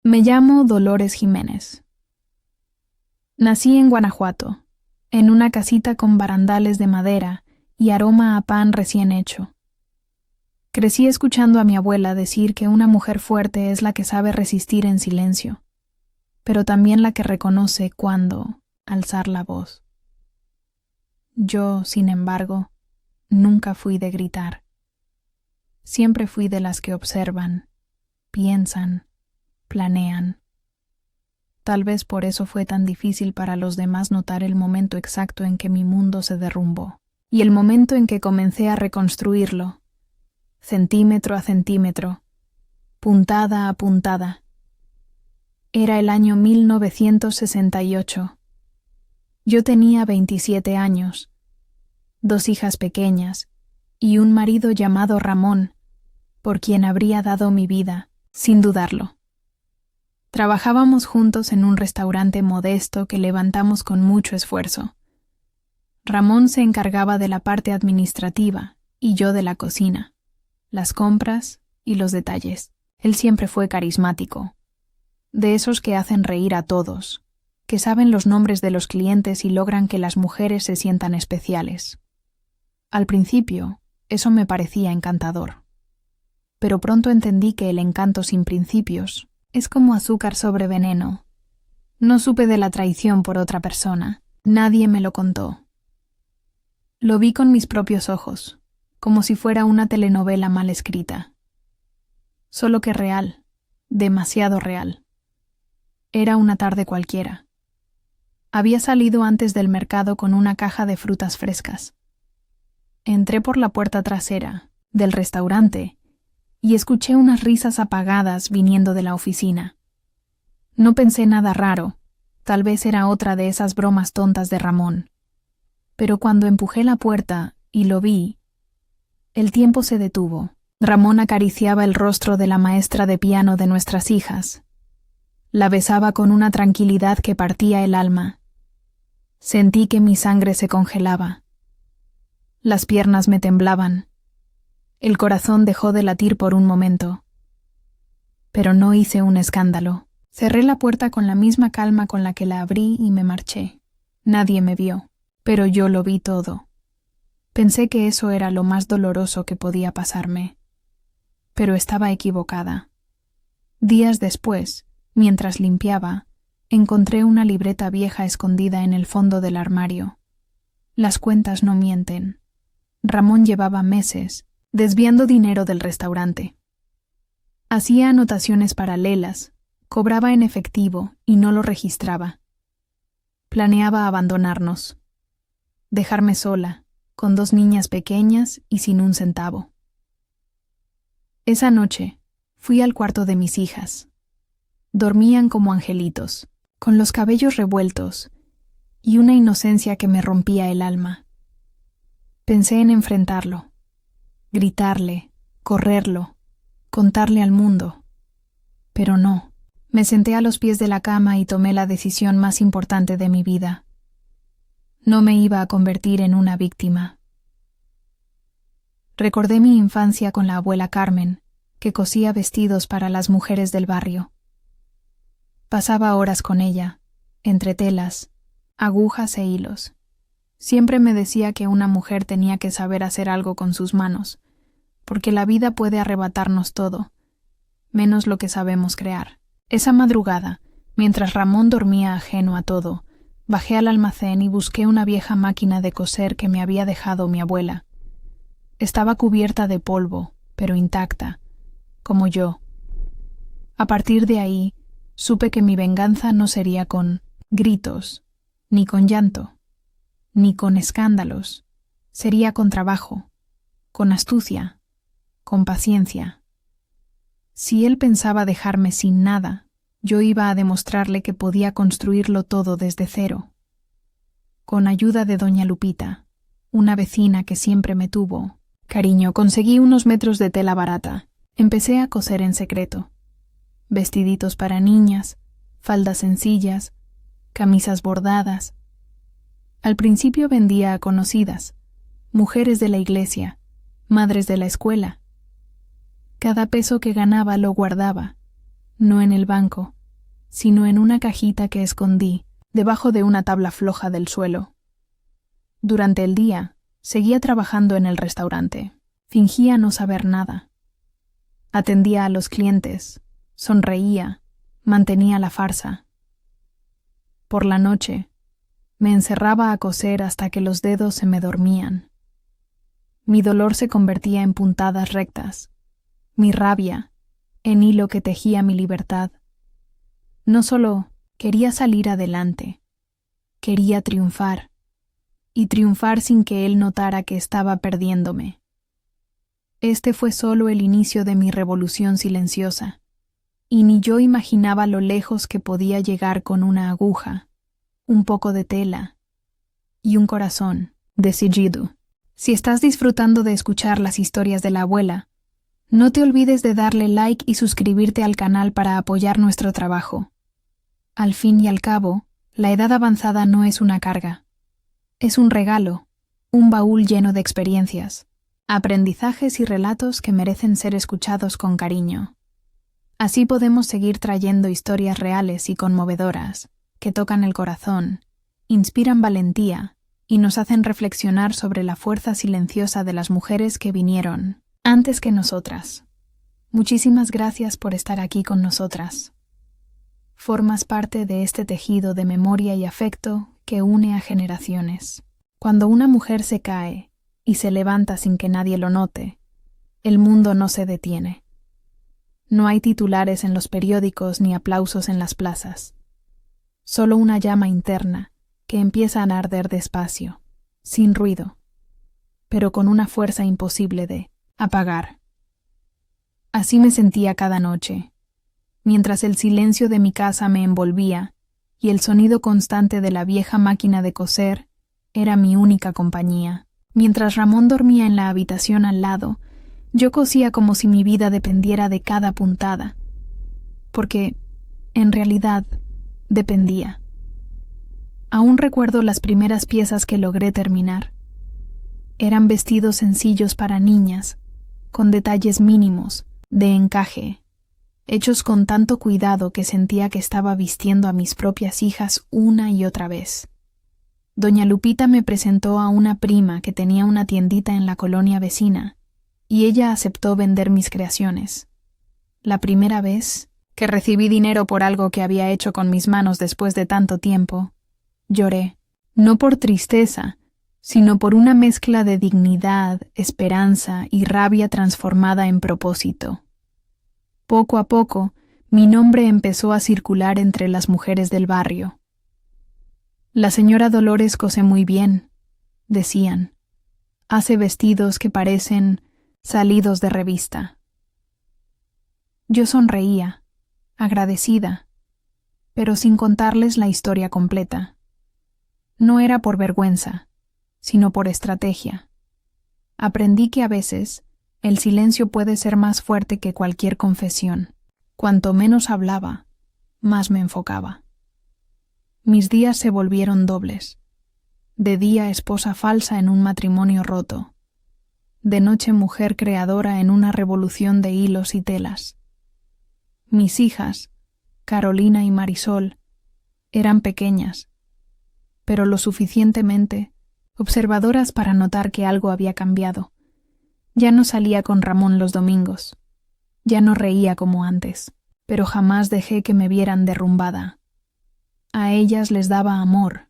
Me llamo Dolores Jiménez. Nací en Guanajuato, en una casita con barandales de madera y aroma a pan recién hecho. Crecí escuchando a mi abuela decir que una mujer fuerte es la que sabe resistir en silencio, pero también la que reconoce cuándo alzar la voz. Yo, sin embargo, nunca fui de gritar. Siempre fui de las que observan, piensan, planean. Tal vez por eso fue tan difícil para los demás notar el momento exacto en que mi mundo se derrumbó, y el momento en que comencé a reconstruirlo, centímetro a centímetro, puntada a puntada. Era el año 1968. Yo tenía 27 años, 2 hijas pequeñas y un marido llamado Ramón, por quien habría dado mi vida, sin dudarlo. Trabajábamos juntos en un restaurante modesto que levantamos con mucho esfuerzo. Ramón se encargaba de la parte administrativa y yo de la cocina, las compras y los detalles. Él siempre fue carismático, de esos que hacen reír a todos, que saben los nombres de los clientes y logran que las mujeres se sientan especiales. Al principio, eso me parecía encantador, pero pronto entendí que el encanto sin principios es como azúcar sobre veneno. No supe de la traición por otra persona. Nadie me lo contó. Lo vi con mis propios ojos, como si fuera una telenovela mal escrita. Solo que real, demasiado real. Era una tarde cualquiera. Había salido antes del mercado con una caja de frutas frescas. Entré por la puerta trasera del restaurante y escuché unas risas apagadas viniendo de la oficina. No pensé nada raro, tal vez era otra de esas bromas tontas de Ramón. Pero cuando empujé la puerta y lo vi, el tiempo se detuvo. Ramón acariciaba el rostro de la maestra de piano de nuestras hijas. La besaba con una tranquilidad que partía el alma. Sentí que mi sangre se congelaba. Las piernas me temblaban. El corazón dejó de latir por un momento. Pero no hice un escándalo. Cerré la puerta con la misma calma con la que la abrí y me marché. Nadie me vio, pero yo lo vi todo. Pensé que eso era lo más doloroso que podía pasarme. Pero estaba equivocada. Días después, mientras limpiaba, encontré una libreta vieja escondida en el fondo del armario. Las cuentas no mienten. Ramón llevaba meses desviando dinero del restaurante. Hacía anotaciones paralelas, cobraba en efectivo y no lo registraba. Planeaba abandonarnos, dejarme sola, con 2 niñas pequeñas y sin un centavo. Esa noche fui al cuarto de mis hijas. Dormían como angelitos, con los cabellos revueltos y una inocencia que me rompía el alma. Pensé en enfrentarlo, gritarle, correrlo, contarle al mundo. Pero no. Me senté a los pies de la cama y tomé la decisión más importante de mi vida. No me iba a convertir en una víctima. Recordé mi infancia con la abuela Carmen, que cosía vestidos para las mujeres del barrio. Pasaba horas con ella, entre telas, agujas e hilos. Siempre me decía que una mujer tenía que saber hacer algo con sus manos, porque la vida puede arrebatarnos todo, menos lo que sabemos crear. Esa madrugada, mientras Ramón dormía ajeno a todo, bajé al almacén y busqué una vieja máquina de coser que me había dejado mi abuela. Estaba cubierta de polvo, pero intacta, como yo. A partir de ahí, supe que mi venganza no sería con gritos, ni con llanto, ni con escándalos. Sería con trabajo, con astucia, con paciencia. Si él pensaba dejarme sin nada, yo iba a demostrarle que podía construirlo todo desde cero. Con ayuda de doña Lupita, una vecina que siempre me tuvo cariño, conseguí unos metros de tela barata. Empecé a coser en secreto. Vestiditos para niñas, faldas sencillas, camisas bordadas. Al principio vendía a conocidas, mujeres de la iglesia, madres de la escuela. Cada peso que ganaba lo guardaba. no en el banco, sino en una cajita que escondí debajo de una tabla floja del suelo. Durante el día, seguía trabajando en el restaurante. Fingía no saber nada. Atendía a los clientes, sonreía, mantenía la farsa. Por la noche, me encerraba a coser hasta que los dedos se me dormían. Mi dolor se convertía en puntadas rectas, mi rabia en hilo que tejía mi libertad. No solo quería salir adelante, quería triunfar, y triunfar sin que él notara que estaba perdiéndome. Este fue solo el inicio de mi revolución silenciosa, y ni yo imaginaba lo lejos que podía llegar con una aguja, un poco de tela y un corazón decidido. Si estás disfrutando de escuchar las historias de la abuela, no te olvides de darle like y suscribirte al canal para apoyar nuestro trabajo. Al fin y al cabo, la edad avanzada no es una carga. Es un regalo, un baúl lleno de experiencias, aprendizajes y relatos que merecen ser escuchados con cariño. Así podemos seguir trayendo historias reales y conmovedoras, que tocan el corazón, inspiran valentía y nos hacen reflexionar sobre la fuerza silenciosa de las mujeres que vinieron antes que nosotras. Muchísimas gracias por estar aquí con nosotras. Formas parte de este tejido de memoria y afecto que une a generaciones. Cuando una mujer se cae y se levanta sin que nadie lo note, el mundo no se detiene. No hay titulares en los periódicos ni aplausos en las plazas. Solo una llama interna que empieza a arder despacio, sin ruido, pero con una fuerza imposible de apagar. Así me sentía cada noche, mientras el silencio de mi casa me envolvía y el sonido constante de la vieja máquina de coser era mi única compañía. Mientras Ramón dormía en la habitación al lado, yo cosía como si mi vida dependiera de cada puntada, porque, en realidad, dependía. Aún recuerdo las primeras piezas que logré terminar. Eran vestidos sencillos para niñas, con detalles mínimos, de encaje, hechos con tanto cuidado que sentía que estaba vistiendo a mis propias hijas una y otra vez. Doña Lupita me presentó a una prima que tenía una tiendita en la colonia vecina, y ella aceptó vender mis creaciones. La primera vez que recibí dinero por algo que había hecho con mis manos después de tanto tiempo, lloré, no por tristeza, sino por una mezcla de dignidad, esperanza y rabia transformada en propósito. Poco a poco, mi nombre empezó a circular entre las mujeres del barrio. La señora Dolores cose muy bien, decían. Hace vestidos que parecen salidos de revista. Yo sonreía, agradecida, pero sin contarles la historia completa. No era por vergüenza, sino por estrategia. Aprendí que a veces el silencio puede ser más fuerte que cualquier confesión. Cuanto menos hablaba, más me enfocaba. Mis días se volvieron dobles. De día esposa falsa en un matrimonio roto. De noche mujer creadora en una revolución de hilos y telas. Mis hijas, Carolina y Marisol, eran pequeñas, pero lo suficientemente observadoras para notar que algo había cambiado. Ya no salía con Ramón los domingos, ya no reía como antes, pero jamás dejé que me vieran derrumbada. A ellas les daba amor,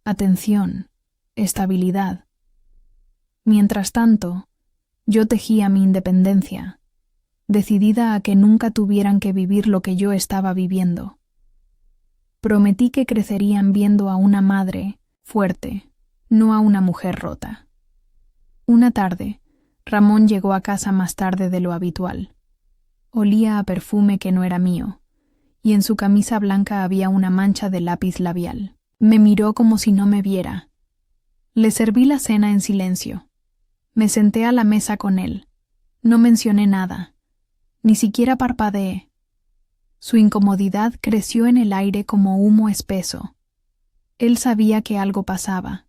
atención, estabilidad. Mientras tanto, yo tejía mi independencia, decidida a que nunca tuvieran que vivir lo que yo estaba viviendo. Prometí que crecerían viendo a una madre fuerte, no a una mujer rota. Una tarde, Ramón llegó a casa más tarde de lo habitual. Olía a perfume que no era mío, y en su camisa blanca había una mancha de lápiz labial. Me miró como si no me viera. Le serví la cena en silencio. Me senté a la mesa con él. No mencioné nada. Ni siquiera parpadeé. Su incomodidad creció en el aire como humo espeso. Él sabía que algo pasaba,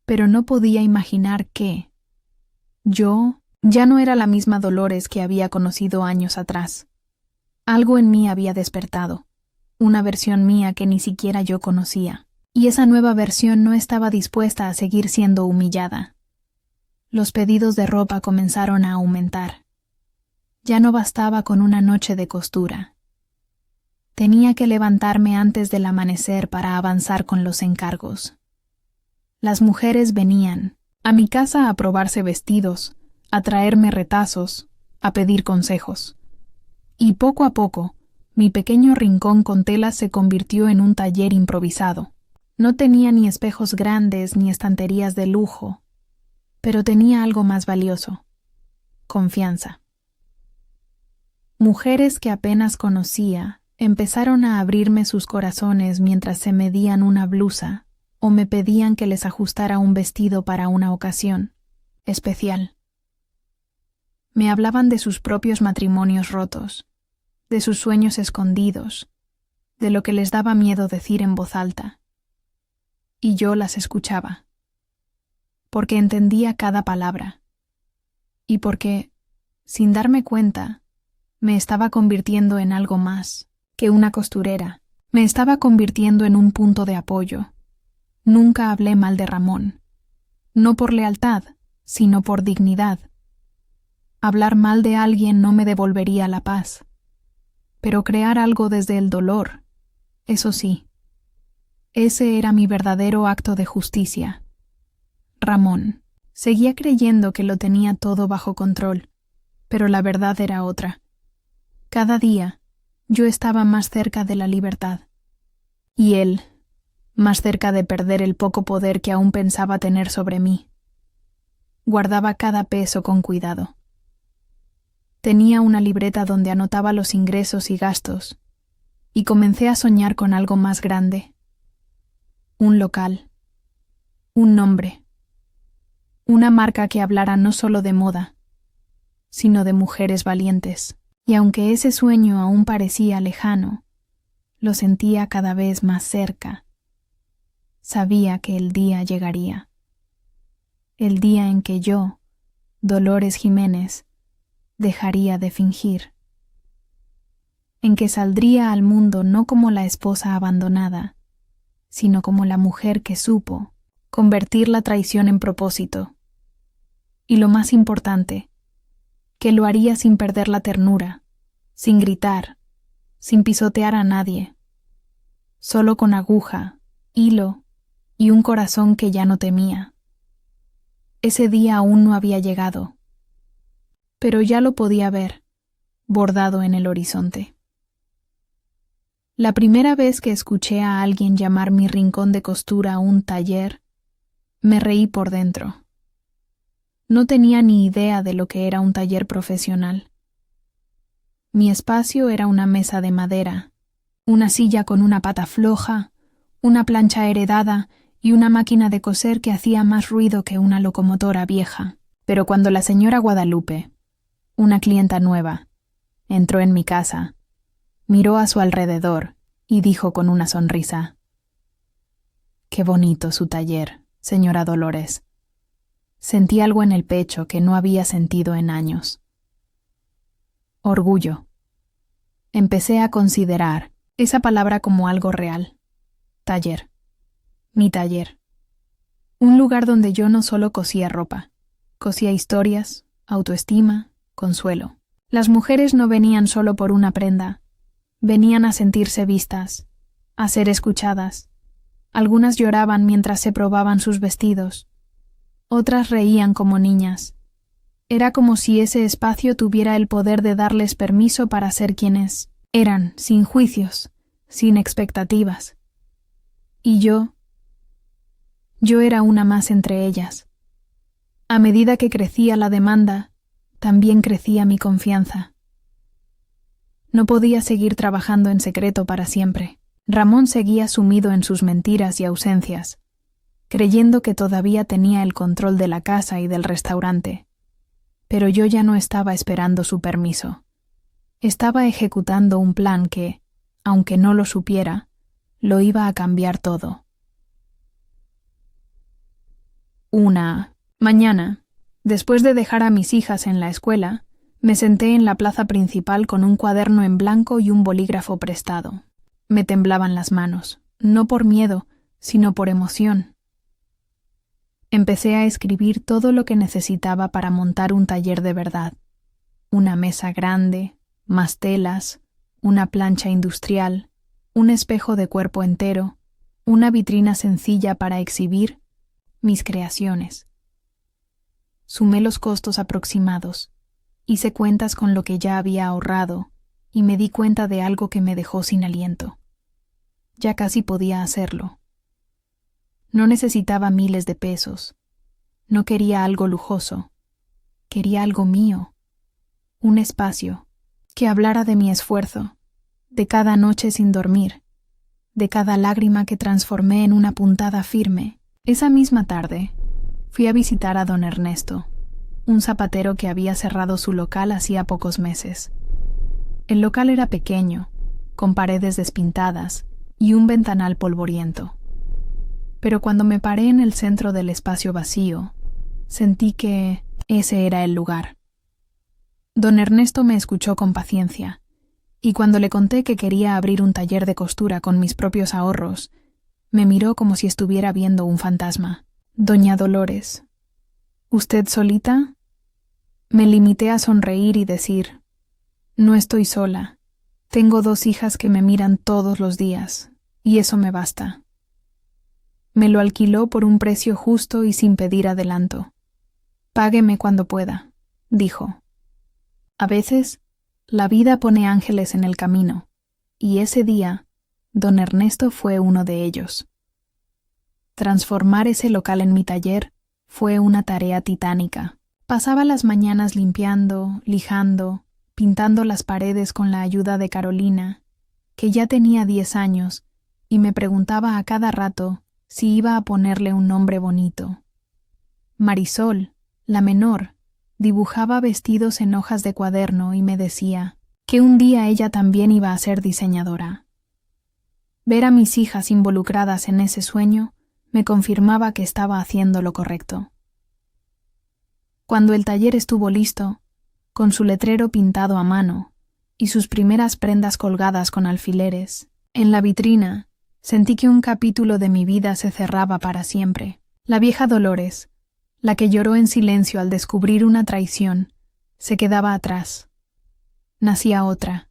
pero no podía imaginar qué. Yo ya no era la misma Dolores que había conocido años atrás. Algo en mí había despertado, una versión mía que ni siquiera yo conocía, y esa nueva versión no estaba dispuesta a seguir siendo humillada. Los pedidos de ropa comenzaron a aumentar. Ya no bastaba con una noche de costura. Tenía que levantarme antes del amanecer para avanzar con los encargos. Las mujeres venían a mi casa a probarse vestidos, a traerme retazos, a pedir consejos. Y poco a poco, mi pequeño rincón con telas se convirtió en un taller improvisado. No tenía ni espejos grandes ni estanterías de lujo, pero tenía algo más valioso: confianza. Mujeres que apenas conocía empezaron a abrirme sus corazones mientras se medían una blusa o me pedían que les ajustara un vestido para una ocasión especial. Me hablaban de sus propios matrimonios rotos, de sus sueños escondidos, de lo que les daba miedo decir en voz alta. Y yo las escuchaba, porque entendía cada palabra, y porque, sin darme cuenta, me estaba convirtiendo en algo más que una costurera. Me estaba convirtiendo en un punto de apoyo. Nunca hablé mal de Ramón, no por lealtad, sino por dignidad. Hablar mal de alguien no me devolvería la paz, pero crear algo desde el dolor, eso sí. Ese era mi verdadero acto de justicia. Ramón seguía creyendo que lo tenía todo bajo control, pero la verdad era otra. Cada día yo estaba más cerca de la libertad, y él más cerca de perder el poco poder que aún pensaba tener sobre mí. Guardaba cada peso con cuidado. Tenía una libreta donde anotaba los ingresos y gastos, y comencé a soñar con algo más grande. Un local, un nombre, una marca que hablara no solo de moda, sino de mujeres valientes. Y aunque ese sueño aún parecía lejano, lo sentía cada vez más cerca. Sabía que el día llegaría. El día en que yo, Dolores Jiménez, dejaría de fingir. En que saldría al mundo no como la esposa abandonada, sino como la mujer que supo convertir la traición en propósito. Y lo más importante, que lo haría sin perder la ternura, sin gritar, sin pisotear a nadie, solo con aguja, hilo y un corazón que ya no temía. Ese día aún no había llegado, pero ya lo podía ver, bordado en el horizonte. La primera vez que escuché a alguien llamar mi rincón de costura un taller, me reí por dentro. No tenía ni idea de lo que era un taller profesional. Mi espacio era una mesa de madera, una silla con una pata floja, una plancha heredada y una máquina de coser que hacía más ruido que una locomotora vieja. Pero cuando la señora Guadalupe, una clienta nueva, entró en mi casa, miró a su alrededor y dijo con una sonrisa: «Qué bonito su taller, señora Dolores». Sentí algo en el pecho que no había sentido en años. Orgullo. Empecé a considerar esa palabra como algo real. Taller. Mi taller. Un lugar donde yo no solo cosía ropa, cosía historias, autoestima, consuelo. Las mujeres no venían solo por una prenda, venían a sentirse vistas, a ser escuchadas. Algunas lloraban mientras se probaban sus vestidos. Otras reían como niñas. Era como si ese espacio tuviera el poder de darles permiso para ser quienes eran, sin juicios, sin expectativas. Y yo era una más entre ellas. A medida que crecía la demanda, también crecía mi confianza. No podía seguir trabajando en secreto para siempre. Ramón seguía sumido en sus mentiras y ausencias, creyendo que todavía tenía el control de la casa y del restaurante. Pero yo ya no estaba esperando su permiso. Estaba ejecutando un plan que, aunque no lo supiera, lo iba a cambiar todo. Una mañana, después de dejar a mis hijas en la escuela, Me senté en la plaza principal con un cuaderno en blanco y un bolígrafo prestado. Me temblaban las manos, no por miedo, sino por emoción. Empecé a escribir todo lo que necesitaba para montar un taller de verdad. Una mesa grande, más telas, una plancha industrial, un espejo de cuerpo entero, una vitrina sencilla para exhibir mis creaciones. Sumé los costos aproximados, hice cuentas con lo que ya había ahorrado y me di cuenta de algo que me dejó sin aliento. Ya casi podía hacerlo. No necesitaba miles de pesos. No quería algo lujoso. Quería algo mío. Un espacio que hablara de mi esfuerzo, de cada noche sin dormir, de cada lágrima que transformé en una puntada firme. Esa misma tarde, fui a visitar a don Ernesto, un zapatero que había cerrado su local hacía pocos meses. El local era pequeño, con paredes despintadas y un ventanal polvoriento. Pero cuando me paré en el centro del espacio vacío, sentí que ese era el lugar. Don Ernesto me escuchó con paciencia, y cuando le conté que quería abrir un taller de costura con mis propios ahorros, me miró como si estuviera viendo un fantasma. «Doña Dolores, ¿usted solita?» Me limité a sonreír y decir, «No estoy sola. Tengo 2 hijas que me miran todos los días, y eso me basta». Me lo alquiló por un precio justo y sin pedir adelanto. «Págueme cuando pueda», dijo. A veces, la vida pone ángeles en el camino, y ese día, don Ernesto fue uno de ellos. Transformar ese local en mi taller fue una tarea titánica. Pasaba las mañanas limpiando, lijando, pintando las paredes con la ayuda de Carolina, que ya tenía 10 años, y me preguntaba a cada rato si iba a ponerle un nombre bonito. Marisol, la menor, dibujaba vestidos en hojas de cuaderno y me decía que un día ella también iba a ser diseñadora. Ver a mis hijas involucradas en ese sueño me confirmaba que estaba haciendo lo correcto. Cuando el taller estuvo listo, con su letrero pintado a mano y sus primeras prendas colgadas con alfileres, en la vitrina sentí que un capítulo de mi vida se cerraba para siempre. La vieja Dolores, la que lloró en silencio al descubrir una traición, se quedaba atrás. Nacía otra.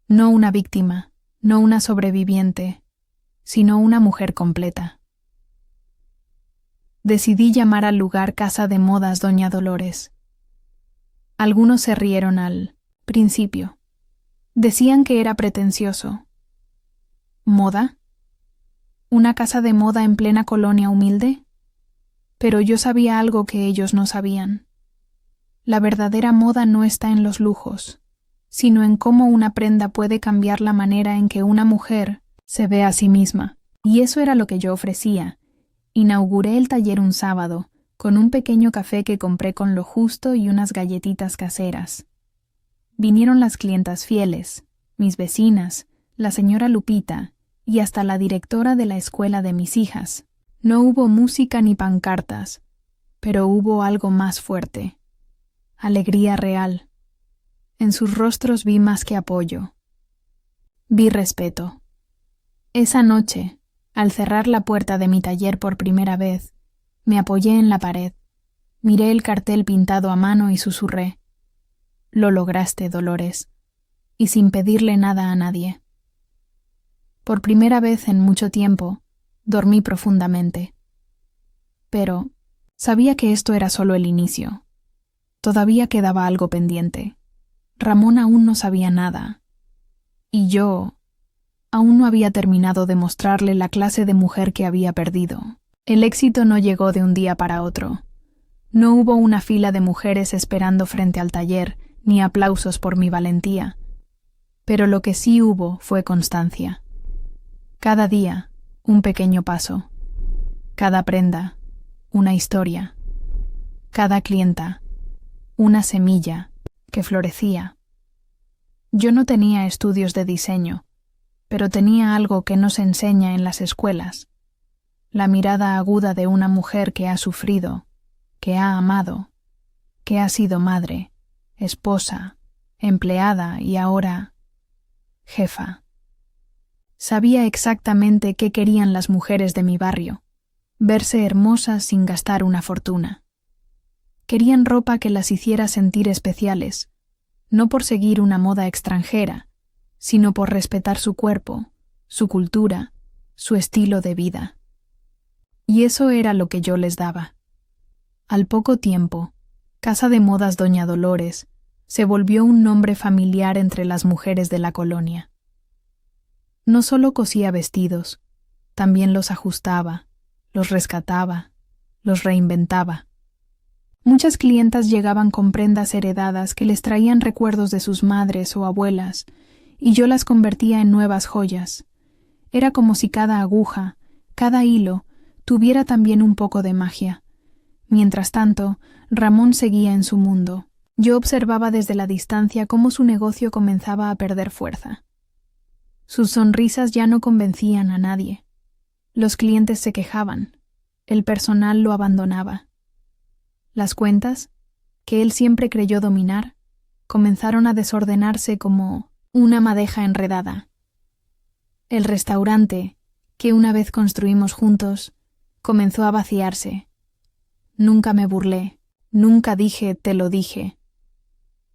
No una víctima, no una sobreviviente, sino una mujer completa. Decidí llamar al lugar Casa de Modas Doña Dolores. Algunos se rieron al principio. Decían que era pretencioso. ¿Moda? ¿Una casa de moda en plena colonia humilde? Pero yo sabía algo que ellos no sabían. La verdadera moda no está en los lujos, sino en cómo una prenda puede cambiar la manera en que una mujer se ve a sí misma. Y eso era lo que yo ofrecía. Inauguré el taller un sábado, con un pequeño café que compré con lo justo y unas galletitas caseras. Vinieron las clientas fieles, mis vecinas, la señora Lupita y hasta la directora de la escuela de mis hijas. No hubo música ni pancartas, pero hubo algo más fuerte. Alegría real. En sus rostros vi más que apoyo. Vi respeto. Esa noche, al cerrar la puerta de mi taller por primera vez, me apoyé en la pared, miré el cartel pintado a mano y susurré: «Lo lograste, Dolores», y sin pedirle nada a nadie. Por primera vez en mucho tiempo, dormí profundamente. Pero sabía que esto era solo el inicio. Todavía quedaba algo pendiente. Ramón aún no sabía nada. Y yo aún no había terminado de mostrarle la clase de mujer que había perdido. El éxito no llegó de un día para otro. No hubo una fila de mujeres esperando frente al taller, ni aplausos por mi valentía. Pero lo que sí hubo fue constancia. Cada día, un pequeño paso. Cada prenda, una historia. Cada clienta, una semilla que florecía. Yo no tenía estudios de diseño, pero tenía algo que no se enseña en las escuelas: la mirada aguda de una mujer que ha sufrido, que ha amado, que ha sido madre, esposa, empleada y ahora jefa. Sabía exactamente qué querían las mujeres de mi barrio: verse hermosas sin gastar una fortuna. Querían ropa que las hiciera sentir especiales, no por seguir una moda extranjera, sino por respetar su cuerpo, su cultura, su estilo de vida. Y eso era lo que yo les daba. Al poco tiempo, Casa de Modas Doña Dolores se volvió un nombre familiar entre las mujeres de la colonia. No solo cosía vestidos, también los ajustaba, los rescataba, los reinventaba. Muchas clientas llegaban con prendas heredadas que les traían recuerdos de sus madres o abuelas, y yo las convertía en nuevas joyas. Era como si cada aguja, cada hilo, tuviera también un poco de magia. Mientras tanto, Ramón seguía en su mundo. Yo observaba desde la distancia cómo su negocio comenzaba a perder fuerza. Sus sonrisas ya no convencían a nadie. Los clientes se quejaban. El personal lo abandonaba. Las cuentas, que él siempre creyó dominar, comenzaron a desordenarse como una madeja enredada. El restaurante, que una vez construimos juntos, comenzó a vaciarse. Nunca me burlé, nunca dije «te lo dije».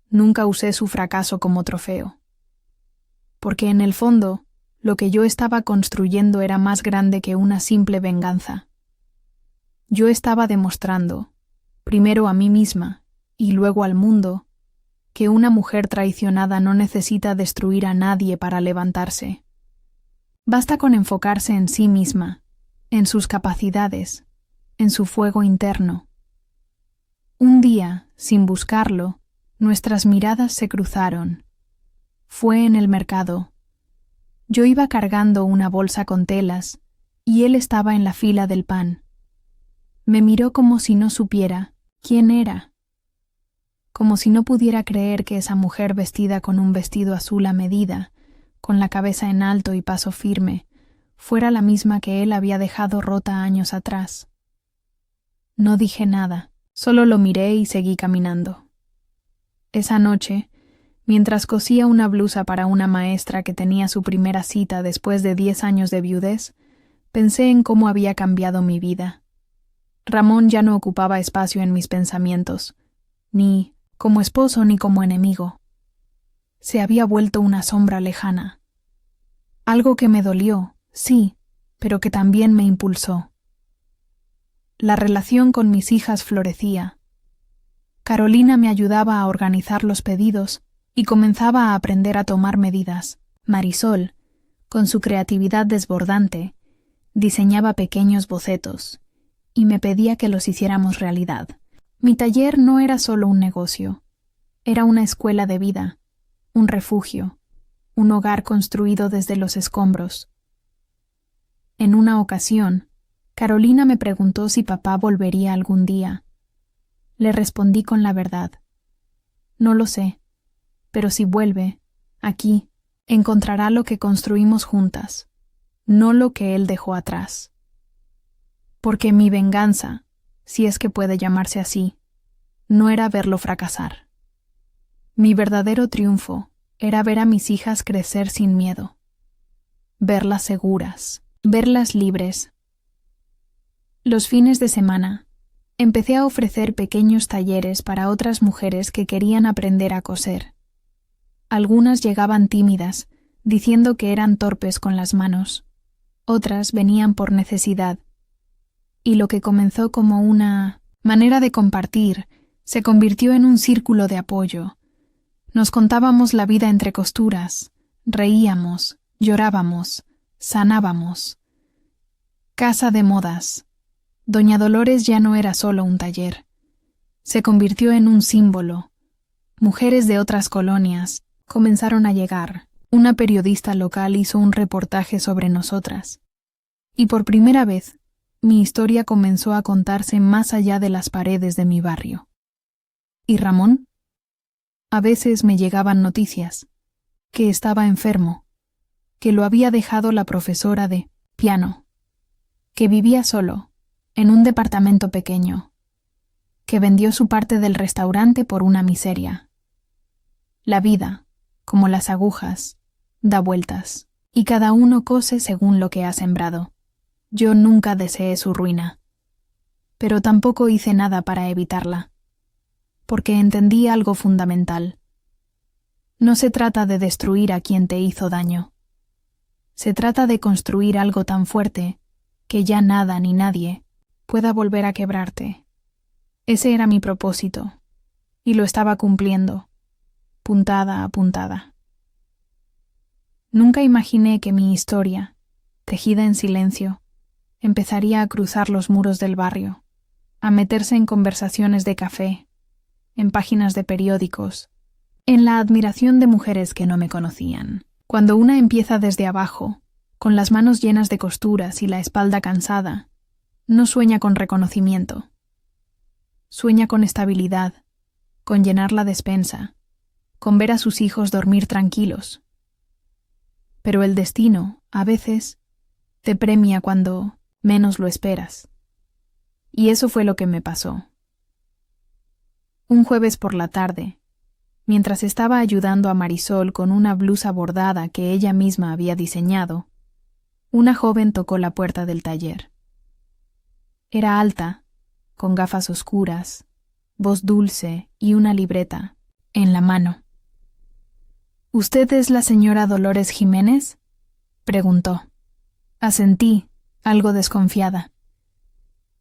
Nunca usé su fracaso como trofeo. Porque en el fondo, lo que yo estaba construyendo era más grande que una simple venganza. Yo estaba demostrando, primero a mí misma y luego al mundo, que una mujer traicionada no necesita destruir a nadie para levantarse. Basta con enfocarse en sí misma, en sus capacidades, en su fuego interno. Un día, sin buscarlo, nuestras miradas se cruzaron. Fue en el mercado. Yo iba cargando una bolsa con telas y él estaba en la fila del pan. Me miró como si no supiera quién era, como si no pudiera creer que esa mujer vestida con un vestido azul a medida, con la cabeza en alto y paso firme, fuera la misma que él había dejado rota años atrás. No dije nada, solo lo miré y seguí caminando. Esa noche, mientras cosía una blusa para una maestra que tenía su primera cita después de 10 años de viudez, pensé en cómo había cambiado mi vida. Ramón ya no ocupaba espacio en mis pensamientos, ni como esposo ni como enemigo. Se había vuelto una sombra lejana. Algo que me dolió, sí, pero que también me impulsó. La relación con mis hijas florecía. Carolina me ayudaba a organizar los pedidos y comenzaba a aprender a tomar medidas. Marisol, con su creatividad desbordante, diseñaba pequeños bocetos y me pedía que los hiciéramos realidad. Mi taller no era solo un negocio, era una escuela de vida, un refugio, un hogar construido desde los escombros. En una ocasión, Carolina me preguntó si papá volvería algún día. Le respondí con la verdad. No lo sé, pero si vuelve, aquí, encontrará lo que construimos juntas, no lo que él dejó atrás. Porque mi venganza, si es que puede llamarse así, no era verlo fracasar. Mi verdadero triunfo era ver a mis hijas crecer sin miedo, verlas seguras, verlas libres. Los fines de semana, empecé a ofrecer pequeños talleres para otras mujeres que querían aprender a coser. Algunas llegaban tímidas, diciendo que eran torpes con las manos. Otras venían por necesidad. Y lo que comenzó como una manera de compartir se convirtió en un círculo de apoyo. Nos contábamos la vida entre costuras, reíamos, llorábamos, sanábamos. Casa de Modas. Doña Dolores ya no era solo un taller. Se convirtió en un símbolo. Mujeres de otras colonias comenzaron a llegar. Una periodista local hizo un reportaje sobre nosotras. Y por primera vez, mi historia comenzó a contarse más allá de las paredes de mi barrio. ¿Y Ramón? A veces me llegaban noticias, que estaba enfermo, que lo había dejado la profesora de piano, que vivía solo, en un departamento pequeño, que vendió su parte del restaurante por una miseria. La vida, como las agujas, da vueltas, y cada uno cose según lo que ha sembrado. Yo nunca deseé su ruina, pero tampoco hice nada para evitarla, porque entendí algo fundamental. No se trata de destruir a quien te hizo daño. Se trata de construir algo tan fuerte que ya nada ni nadie pueda volver a quebrarte. Ese era mi propósito, y lo estaba cumpliendo, puntada a puntada. Nunca imaginé que mi historia, tejida en silencio, empezaría a cruzar los muros del barrio, a meterse en conversaciones de café, en páginas de periódicos, en la admiración de mujeres que no me conocían. Cuando una empieza desde abajo, con las manos llenas de costuras y la espalda cansada, no sueña con reconocimiento. Sueña con estabilidad, con llenar la despensa, con ver a sus hijos dormir tranquilos. Pero el destino, a veces, te premia cuando menos lo esperas. Y eso fue lo que me pasó. Un jueves por la tarde, mientras estaba ayudando a Marisol con una blusa bordada que ella misma había diseñado, una joven tocó la puerta del taller. Era alta, con gafas oscuras, voz dulce y una libreta en la mano. —¿Usted es la señora Dolores Jiménez? —preguntó. Asentí, algo desconfiada.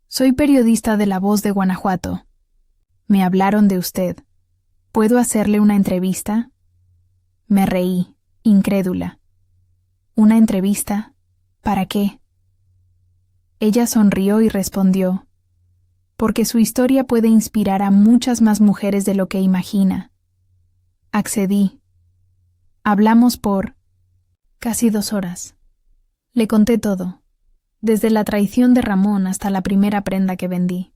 —Soy periodista de La Voz de Guanajuato. Me hablaron de usted. ¿Puedo hacerle una entrevista? Me reí, incrédula. ¿Una entrevista? ¿Para qué? Ella sonrió y respondió: porque su historia puede inspirar a muchas más mujeres de lo que imagina. Accedí. Hablamos por casi 2 horas. Le conté todo, desde la traición de Ramón hasta la primera prenda que vendí.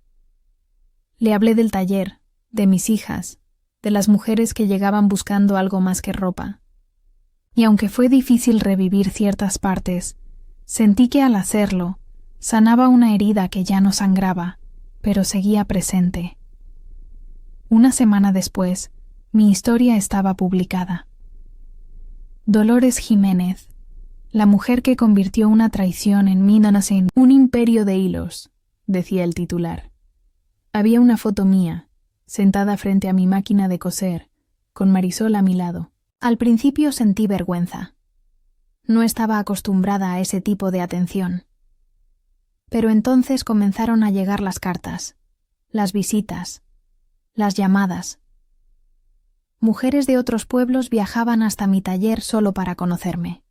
Le hablé del taller, de mis hijas, de las mujeres que llegaban buscando algo más que ropa. Y aunque fue difícil revivir ciertas partes, sentí que al hacerlo, sanaba una herida que ya no sangraba, pero seguía presente. Una semana después, mi historia estaba publicada. Dolores Jiménez, la mujer que convirtió una traición en Mínonas en un imperio de hilos, decía el titular. Había una foto mía, sentada frente a mi máquina de coser, con Marisol a mi lado. Al principio sentí vergüenza. No estaba acostumbrada a ese tipo de atención. Pero entonces comenzaron a llegar las cartas, las visitas, las llamadas. Mujeres de otros pueblos viajaban hasta mi taller solo para conocerme.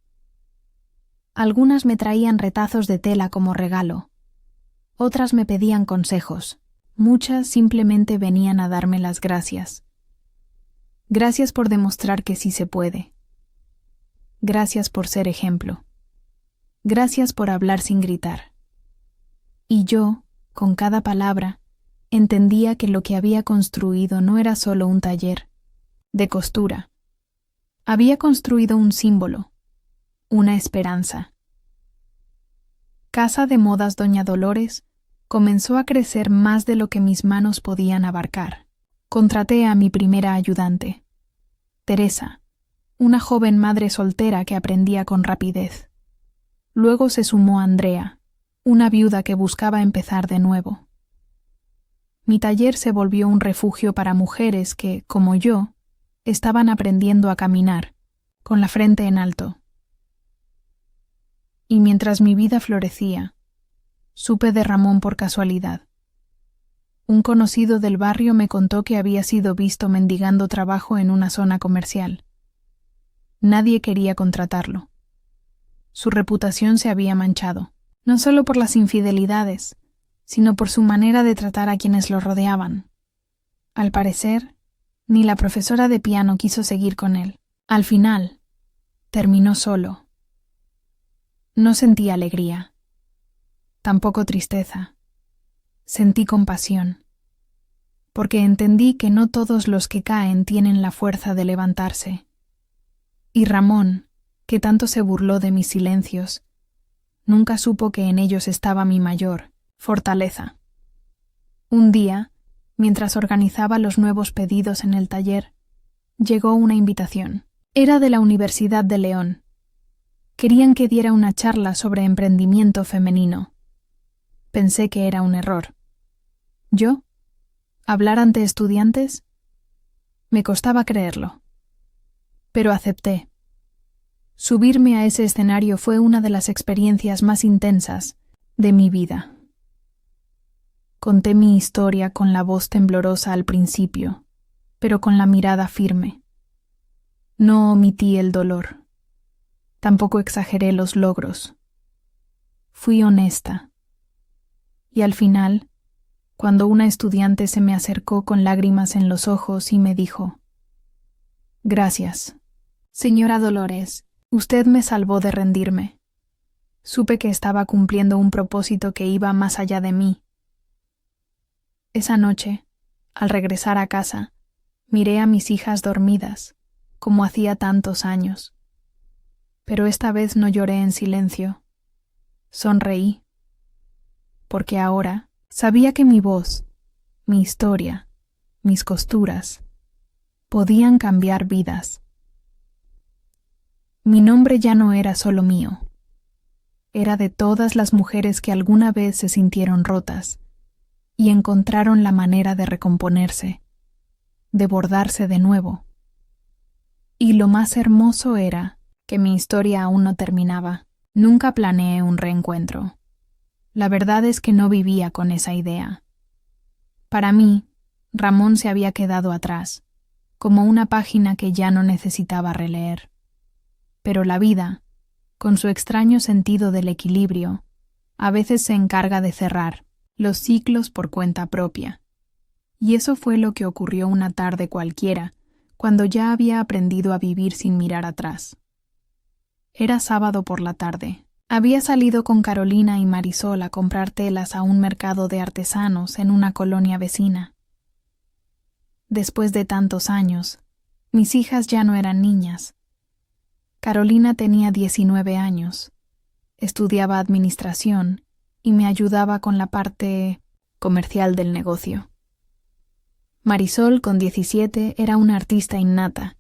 Algunas me traían retazos de tela como regalo. Otras me pedían consejos. Muchas simplemente venían a darme las gracias. Gracias por demostrar que sí se puede. Gracias por ser ejemplo. Gracias por hablar sin gritar. Y yo, con cada palabra, entendía que lo que había construido no era solo un taller de costura. Había construido un símbolo, una esperanza. Casa de Modas Doña Dolores comenzó a crecer más de lo que mis manos podían abarcar. Contraté a mi primera ayudante, Teresa, una joven madre soltera que aprendía con rapidez. Luego se sumó Andrea, una viuda que buscaba empezar de nuevo. Mi taller se volvió un refugio para mujeres que, como yo, estaban aprendiendo a caminar, con la frente en alto. Y mientras mi vida florecía, supe de Ramón por casualidad. Un conocido del barrio me contó que había sido visto mendigando trabajo en una zona comercial. Nadie quería contratarlo. Su reputación se había manchado, no solo por las infidelidades, sino por su manera de tratar a quienes lo rodeaban. Al parecer, ni la profesora de piano quiso seguir con él. Al final, terminó solo. No sentí alegría, tampoco tristeza. Sentí compasión, porque entendí que no todos los que caen tienen la fuerza de levantarse. Y Ramón, que tanto se burló de mis silencios, nunca supo que en ellos estaba mi mayor fortaleza. Un día, mientras organizaba los nuevos pedidos en el taller, llegó una invitación. Era de la Universidad de León. Querían que diera una charla sobre emprendimiento femenino. Pensé que era un error. ¿Yo? ¿Hablar ante estudiantes? Me costaba creerlo. Pero acepté. Subirme a ese escenario fue una de las experiencias más intensas de mi vida. Conté mi historia con la voz temblorosa al principio, pero con la mirada firme. No omití el dolor. Tampoco exageré los logros. Fui honesta. Y al final, cuando una estudiante se me acercó con lágrimas en los ojos y me dijo: «Gracias, señora Dolores, usted me salvó de rendirme». Supe que estaba cumpliendo un propósito que iba más allá de mí. Esa noche, al regresar a casa, miré a mis hijas dormidas, como hacía tantos años. Pero esta vez no lloré en silencio. Sonreí. Porque ahora sabía que mi voz, mi historia, mis costuras, podían cambiar vidas. Mi nombre ya no era solo mío. Era de todas las mujeres que alguna vez se sintieron rotas y encontraron la manera de recomponerse, de bordarse de nuevo. Y lo más hermoso era que mi historia aún no terminaba. Nunca planeé un reencuentro. La verdad es que no vivía con esa idea. Para mí, Ramón se había quedado atrás, como una página que ya no necesitaba releer. Pero la vida, con su extraño sentido del equilibrio, a veces se encarga de cerrar los ciclos por cuenta propia. Y eso fue lo que ocurrió una tarde cualquiera, cuando ya había aprendido a vivir sin mirar atrás. Era sábado por la tarde. Había salido con Carolina y Marisol a comprar telas a un mercado de artesanos en una colonia vecina. Después de tantos años, mis hijas ya no eran niñas. Carolina tenía 19 años, estudiaba administración y me ayudaba con la parte comercial del negocio. Marisol, con 17, era una artista innata.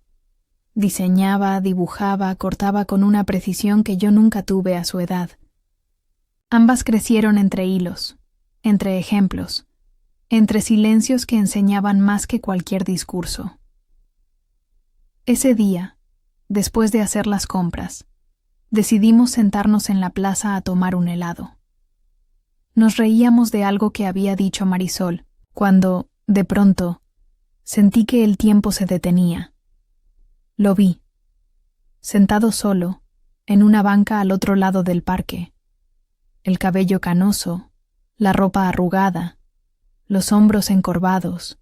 Diseñaba, dibujaba, cortaba con una precisión que yo nunca tuve a su edad. Ambas crecieron entre hilos, entre ejemplos, entre silencios que enseñaban más que cualquier discurso. Ese día, después de hacer las compras, decidimos sentarnos en la plaza a tomar un helado. Nos reíamos de algo que había dicho Marisol, cuando, de pronto, sentí que el tiempo se detenía. Lo vi, sentado solo, en una banca al otro lado del parque. El cabello canoso, la ropa arrugada, los hombros encorvados.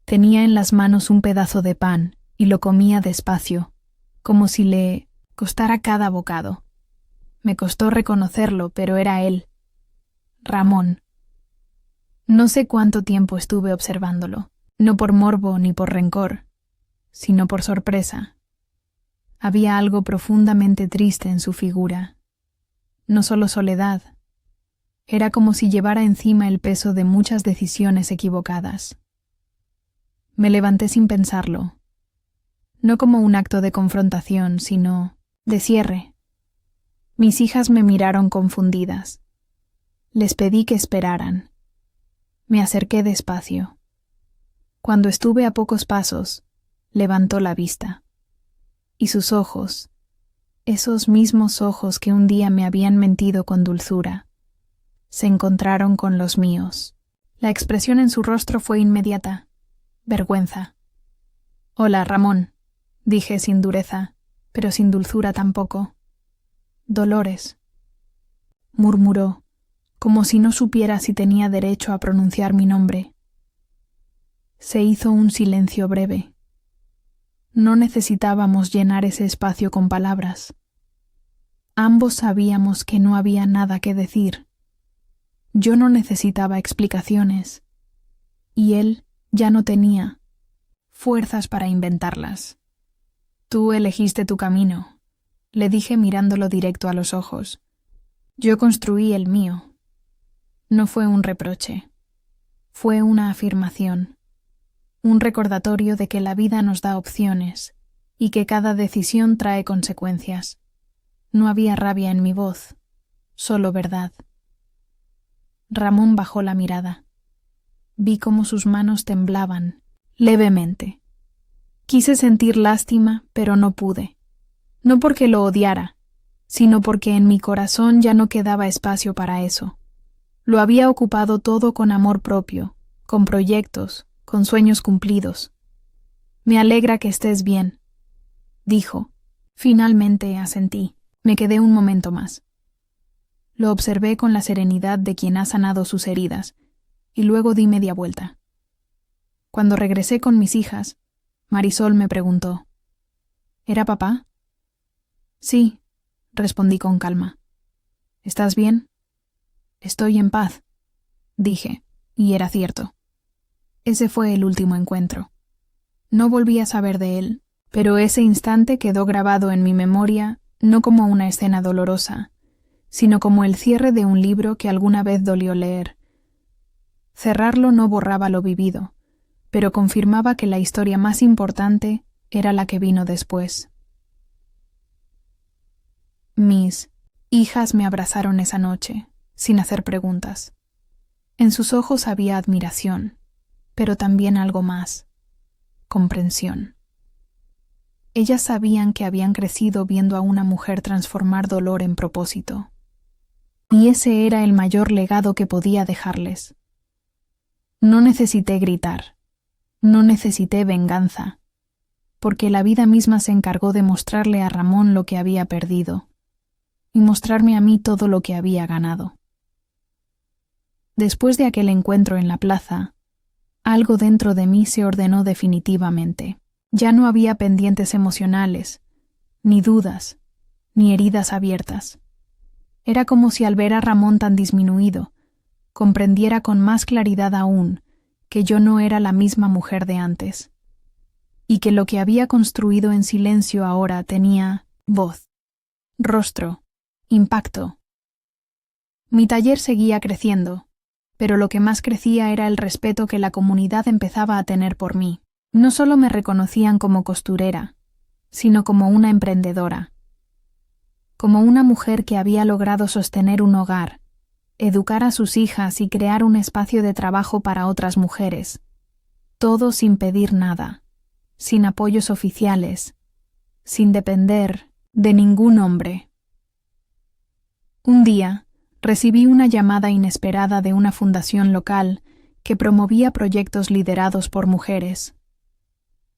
Tenía en las manos un pedazo de pan y lo comía despacio, como si le costara cada bocado. Me costó reconocerlo, pero era él, Ramón. No sé cuánto tiempo estuve observándolo, no por morbo ni por rencor, sino por sorpresa. Había algo profundamente triste en su figura. No solo soledad. Era como si llevara encima el peso de muchas decisiones equivocadas. Me levanté sin pensarlo. No como un acto de confrontación, sino de cierre. Mis hijas me miraron confundidas. Les pedí que esperaran. Me acerqué despacio. Cuando estuve a pocos pasos, levantó la vista. Y sus ojos, esos mismos ojos que un día me habían mentido con dulzura, se encontraron con los míos. La expresión en su rostro fue inmediata. Vergüenza. «Hola, Ramón», dije sin dureza, pero sin dulzura tampoco. «Dolores», murmuró, como si no supiera si tenía derecho a pronunciar mi nombre. Se hizo un silencio breve. No necesitábamos llenar ese espacio con palabras. Ambos sabíamos que no había nada que decir. Yo no necesitaba explicaciones, y él ya no tenía fuerzas para inventarlas. «Tú elegiste tu camino», le dije mirándolo directo a los ojos. «Yo construí el mío». No fue un reproche. Fue una afirmación. un recordatorio de que la vida nos da opciones y que cada decisión trae consecuencias. No había rabia en mi voz, solo verdad. Ramón bajó la mirada. Vi cómo sus manos temblaban, levemente. Quise sentir lástima, pero no pude. No porque lo odiara, sino porque en mi corazón ya no quedaba espacio para eso. Lo había ocupado todo con amor propio, con proyectos, con sueños cumplidos. Me alegra que estés bien, dijo. Finalmente asentí. Me quedé un momento más. Lo observé con la serenidad de quien ha sanado sus heridas, y luego di media vuelta. Cuando regresé con mis hijas, Marisol me preguntó: ¿Era papá? Sí, respondí con calma. ¿Estás bien? Estoy en paz, dije, y era cierto. Ese fue el último encuentro. No volví a saber de él, pero ese instante quedó grabado en mi memoria no como una escena dolorosa, sino como el cierre de un libro que alguna vez dolió leer. Cerrarlo no borraba lo vivido, pero confirmaba que la historia más importante era la que vino después. Mis hijas me abrazaron esa noche, sin hacer preguntas. En sus ojos había admiración, pero también algo más: comprensión. Ellas sabían que habían crecido viendo a una mujer transformar dolor en propósito. Y ese era el mayor legado que podía dejarles. No necesité gritar, no necesité venganza, porque la vida misma se encargó de mostrarle a Ramón lo que había perdido, y mostrarme a mí todo lo que había ganado. Después de aquel encuentro en la plaza, algo dentro de mí se ordenó definitivamente. Ya no había pendientes emocionales, ni dudas, ni heridas abiertas. Era como si al ver a Ramón tan disminuido, comprendiera con más claridad aún que yo no era la misma mujer de antes, y que lo que había construido en silencio ahora tenía voz, rostro, impacto. Mi taller seguía creciendo, pero lo que más crecía era el respeto que la comunidad empezaba a tener por mí. No solo me reconocían como costurera, sino como una emprendedora, como una mujer que había logrado sostener un hogar, educar a sus hijas y crear un espacio de trabajo para otras mujeres, todo sin pedir nada, sin apoyos oficiales, sin depender de ningún hombre. Un día, recibí una llamada inesperada de una fundación local que promovía proyectos liderados por mujeres.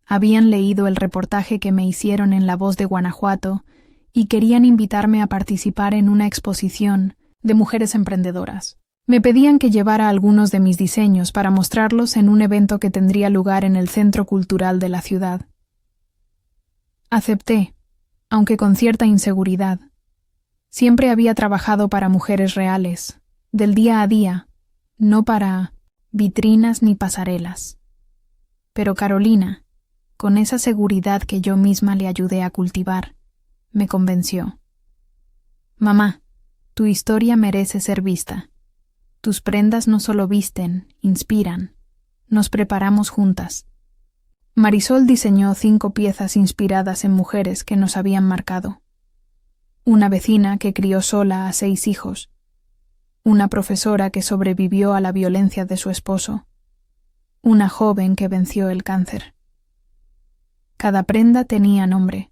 Habían leído el reportaje que me hicieron en La Voz de Guanajuato y querían invitarme a participar en una exposición de mujeres emprendedoras. Me pedían que llevara algunos de mis diseños para mostrarlos en un evento que tendría lugar en el Centro Cultural de la ciudad. Acepté, aunque con cierta inseguridad. Siempre había trabajado para mujeres reales, del día a día, no para vitrinas ni pasarelas. Pero Carolina, con esa seguridad que yo misma le ayudé a cultivar, me convenció. Mamá, tu historia merece ser vista. Tus prendas no solo visten, inspiran. Nos preparamos juntas. Marisol diseñó 5 piezas inspiradas en mujeres que nos habían marcado. Una vecina que crió sola a 6 hijos. Una profesora que sobrevivió a la violencia de su esposo. Una joven que venció el cáncer. Cada prenda tenía nombre.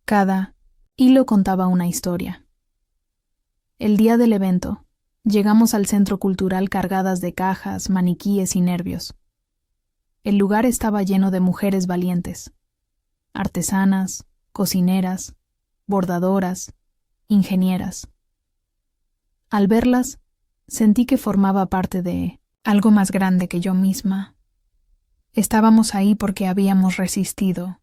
Cada hilo contaba una historia. El día del evento, llegamos al centro cultural cargadas de cajas, maniquíes y nervios. El lugar estaba lleno de mujeres valientes, artesanas, cocineras, bordadoras, ingenieras. Al verlas, sentí que formaba parte de algo más grande que yo misma. Estábamos ahí porque habíamos resistido,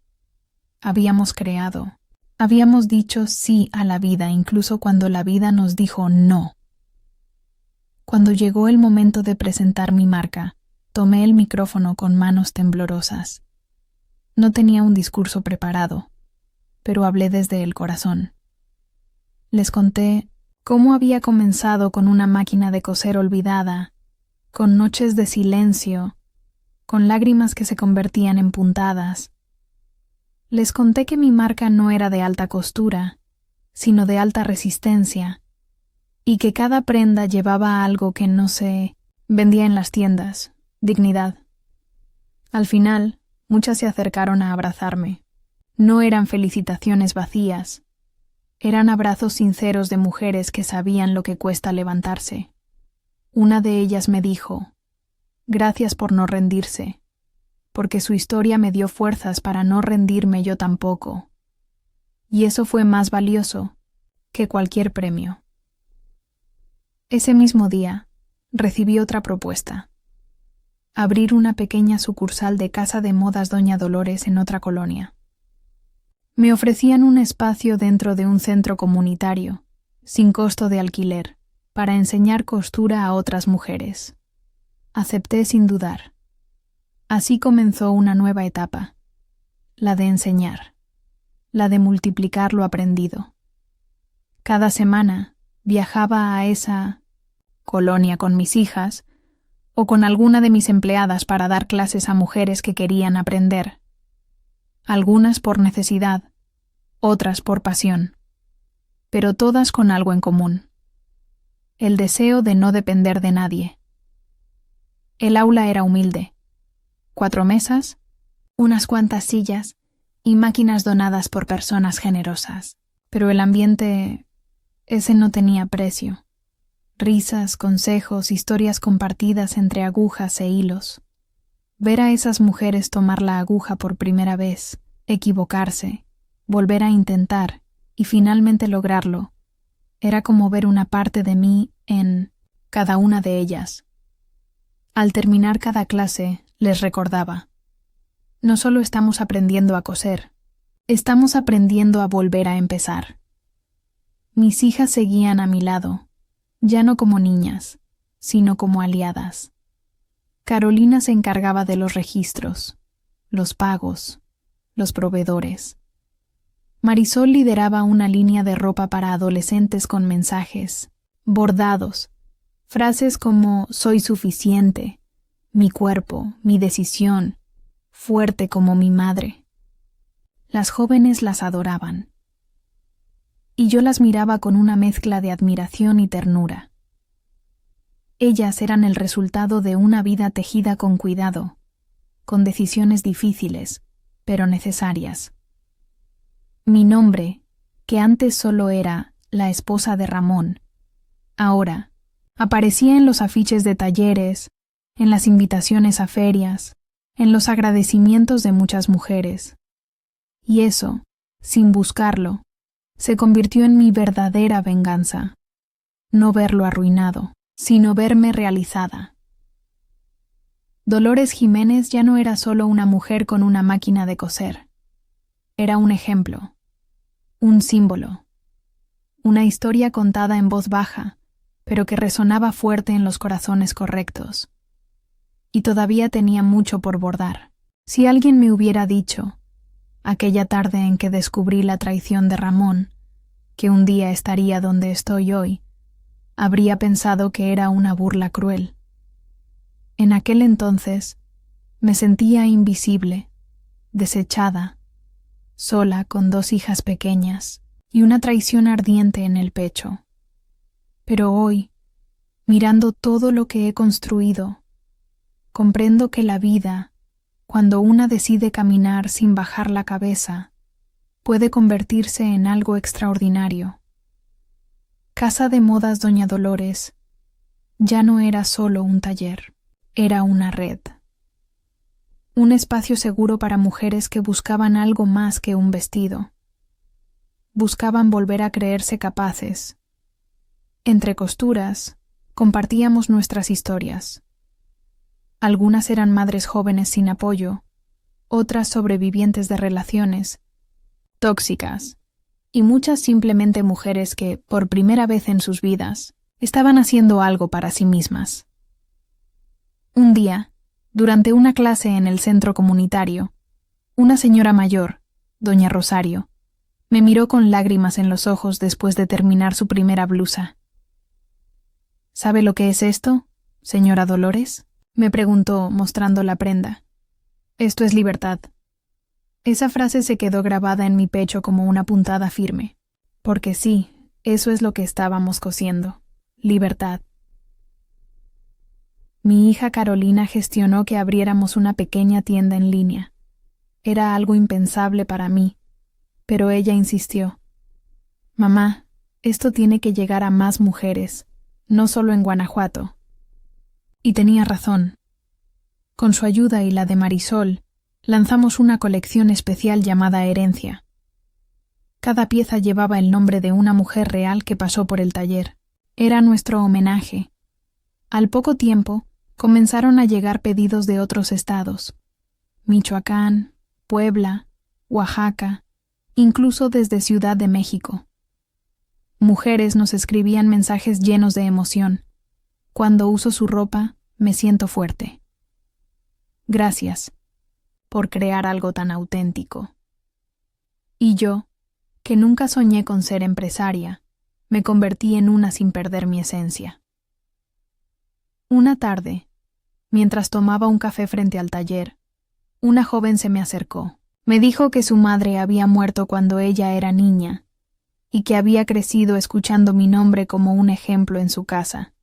habíamos creado, habíamos dicho sí a la vida incluso cuando la vida nos dijo no. Cuando llegó el momento de presentar mi marca, tomé el micrófono con manos temblorosas. No tenía un discurso preparado, pero hablé desde el corazón. Les conté cómo había comenzado con una máquina de coser olvidada, con noches de silencio, con lágrimas que se convertían en puntadas. Les conté que mi marca no era de alta costura, sino de alta resistencia, y que cada prenda llevaba algo que no se vendía en las tiendas, dignidad. Al final, muchas se acercaron a abrazarme. No eran felicitaciones vacías, eran abrazos sinceros de mujeres que sabían lo que cuesta levantarse. Una de ellas me dijo: «Gracias por no rendirse, porque su historia me dio fuerzas para no rendirme yo tampoco. Y eso fue más valioso que cualquier premio». Ese mismo día, recibí otra propuesta: abrir una pequeña sucursal de Casa de Modas Doña Dolores en otra colonia. Me ofrecían un espacio dentro de un centro comunitario, sin costo de alquiler, para enseñar costura a otras mujeres. Acepté sin dudar. Así comenzó una nueva etapa, la de enseñar, la de multiplicar lo aprendido. Cada semana viajaba a esa colonia con mis hijas o con alguna de mis empleadas para dar clases a mujeres que querían aprender. Algunas por necesidad, otras por pasión, pero todas con algo en común: el deseo de no depender de nadie. El aula era humilde: 4 mesas, unas cuantas sillas y máquinas donadas por personas generosas. Pero el ambiente, ese no tenía precio. Risas, consejos, historias compartidas entre agujas e hilos. Ver a esas mujeres tomar la aguja por primera vez, equivocarse, volver a intentar y finalmente lograrlo, era como ver una parte de mí en cada una de ellas. Al terminar cada clase, les recordaba: no solo estamos aprendiendo a coser, estamos aprendiendo a volver a empezar. Mis hijas seguían a mi lado, ya no como niñas, sino como aliadas. Carolina se encargaba de los registros, los pagos, los proveedores. Marisol lideraba una línea de ropa para adolescentes con mensajes, bordados, frases como «soy suficiente», «mi cuerpo», «mi decisión», «fuerte como mi madre». Las jóvenes las adoraban. Y yo las miraba con una mezcla de admiración y ternura. Ellas eran el resultado de una vida tejida con cuidado, con decisiones difíciles, pero necesarias. Mi nombre, que antes solo era la esposa de Ramón, ahora aparecía en los afiches de talleres, en las invitaciones a ferias, en los agradecimientos de muchas mujeres. Y eso, sin buscarlo, se convirtió en mi verdadera venganza. No verlo arruinado, sino verme realizada. Dolores Jiménez ya no era solo una mujer con una máquina de coser. Era un ejemplo, un símbolo, una historia contada en voz baja, pero que resonaba fuerte en los corazones correctos. Y todavía tenía mucho por bordar. Si alguien me hubiera dicho, aquella tarde en que descubrí la traición de Ramón, que un día estaría donde estoy hoy, habría pensado que era una burla cruel. En aquel entonces me sentía invisible, desechada, sola con 2 hijas pequeñas y una traición ardiente en el pecho. Pero hoy, mirando todo lo que he construido, comprendo que la vida, cuando una decide caminar sin bajar la cabeza, puede convertirse en algo extraordinario. Casa de Modas Doña Dolores ya no era solo un taller, era una red. Un espacio seguro para mujeres que buscaban algo más que un vestido. Buscaban volver a creerse capaces. Entre costuras, compartíamos nuestras historias. Algunas eran madres jóvenes sin apoyo, otras sobrevivientes de relaciones tóxicas, y muchas simplemente mujeres que, por primera vez en sus vidas, estaban haciendo algo para sí mismas. Un día, durante una clase en el centro comunitario, una señora mayor, doña Rosario, me miró con lágrimas en los ojos después de terminar su primera blusa. ¿Sabe lo que es esto, señora Dolores?, me preguntó, mostrando la prenda. Esto es libertad. Esa frase se quedó grabada en mi pecho como una puntada firme. Porque sí, eso es lo que estábamos cosiendo. Libertad. Mi hija Carolina gestionó que abriéramos una pequeña tienda en línea. Era algo impensable para mí, pero ella insistió. Mamá, esto tiene que llegar a más mujeres, no solo en Guanajuato. Y tenía razón. Con su ayuda y la de Marisol, lanzamos una colección especial llamada Herencia. Cada pieza llevaba el nombre de una mujer real que pasó por el taller. Era nuestro homenaje. Al poco tiempo, comenzaron a llegar pedidos de otros estados. Michoacán, Puebla, Oaxaca, incluso desde Ciudad de México. Mujeres nos escribían mensajes llenos de emoción. Cuando uso su ropa, me siento fuerte. Gracias por crear algo tan auténtico. Y yo, que nunca soñé con ser empresaria, me convertí en una sin perder mi esencia. Una tarde, mientras tomaba un café frente al taller, una joven se me acercó. Me dijo que su madre había muerto cuando ella era niña y que había crecido escuchando mi nombre como un ejemplo en su casa,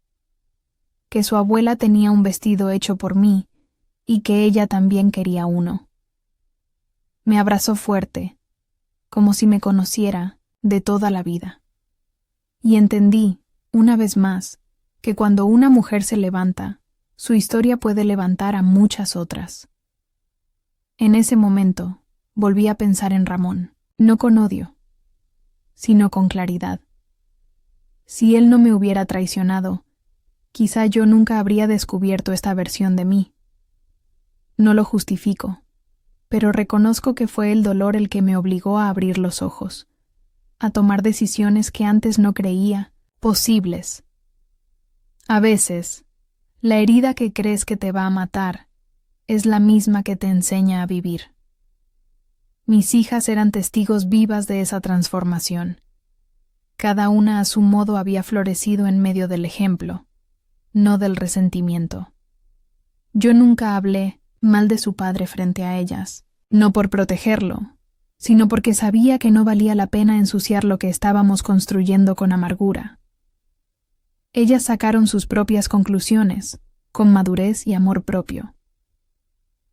que su abuela tenía un vestido hecho por mí y que ella también quería uno. Me abrazó fuerte, como si me conociera de toda la vida. Y entendí, una vez más, que cuando una mujer se levanta, su historia puede levantar a muchas otras. En ese momento, volví a pensar en Ramón, no con odio, sino con claridad. Si él no me hubiera traicionado, quizá yo nunca habría descubierto esta versión de mí. No lo justifico, pero reconozco que fue el dolor el que me obligó a abrir los ojos, a tomar decisiones que antes no creía posibles. A veces, la herida que crees que te va a matar es la misma que te enseña a vivir. Mis hijas eran testigos vivas de esa transformación. Cada una a su modo había florecido en medio del ejemplo, no del resentimiento. Yo nunca hablé mal de su padre frente a ellas, no por protegerlo, sino porque sabía que no valía la pena ensuciar lo que estábamos construyendo con amargura. Ellas sacaron sus propias conclusiones, con madurez y amor propio.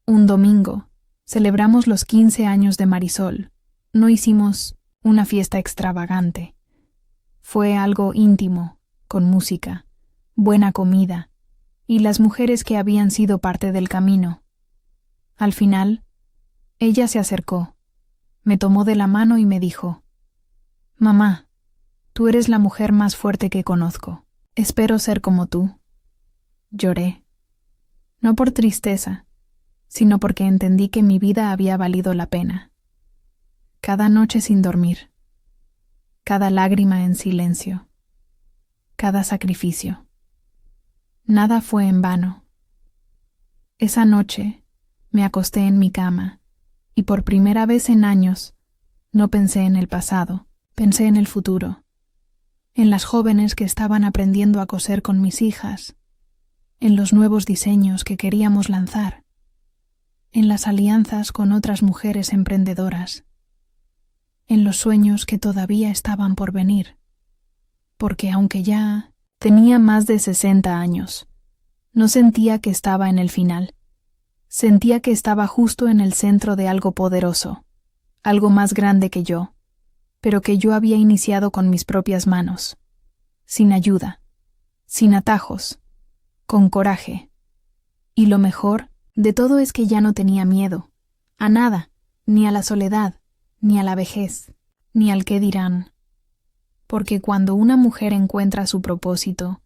Un domingo, celebramos los 15 años de Marisol. No hicimos una fiesta extravagante. Fue algo íntimo, con música, buena comida, y las mujeres que habían sido parte del camino. Al final, ella se acercó, me tomó de la mano y me dijo: «Mamá, tú eres la mujer más fuerte que conozco. Espero ser como tú». Lloré, no por tristeza, sino porque entendí que mi vida había valido la pena. Cada noche sin dormir, cada lágrima en silencio, cada sacrificio. Nada fue en vano. Esa noche me acosté en mi cama y por primera vez en años no pensé en el pasado, pensé en el futuro, en las jóvenes que estaban aprendiendo a coser con mis hijas, en los nuevos diseños que queríamos lanzar, en las alianzas con otras mujeres emprendedoras, en los sueños que todavía estaban por venir, porque aunque ya tenía más de 60 años, no sentía que estaba en el final. Sentía que estaba justo en el centro de algo poderoso, algo más grande que yo, pero que yo había iniciado con mis propias manos, sin ayuda, sin atajos, con coraje. Y lo mejor de todo es que ya no tenía miedo, a nada, ni a la soledad, ni a la vejez, ni al qué dirán. Porque cuando una mujer encuentra su propósito,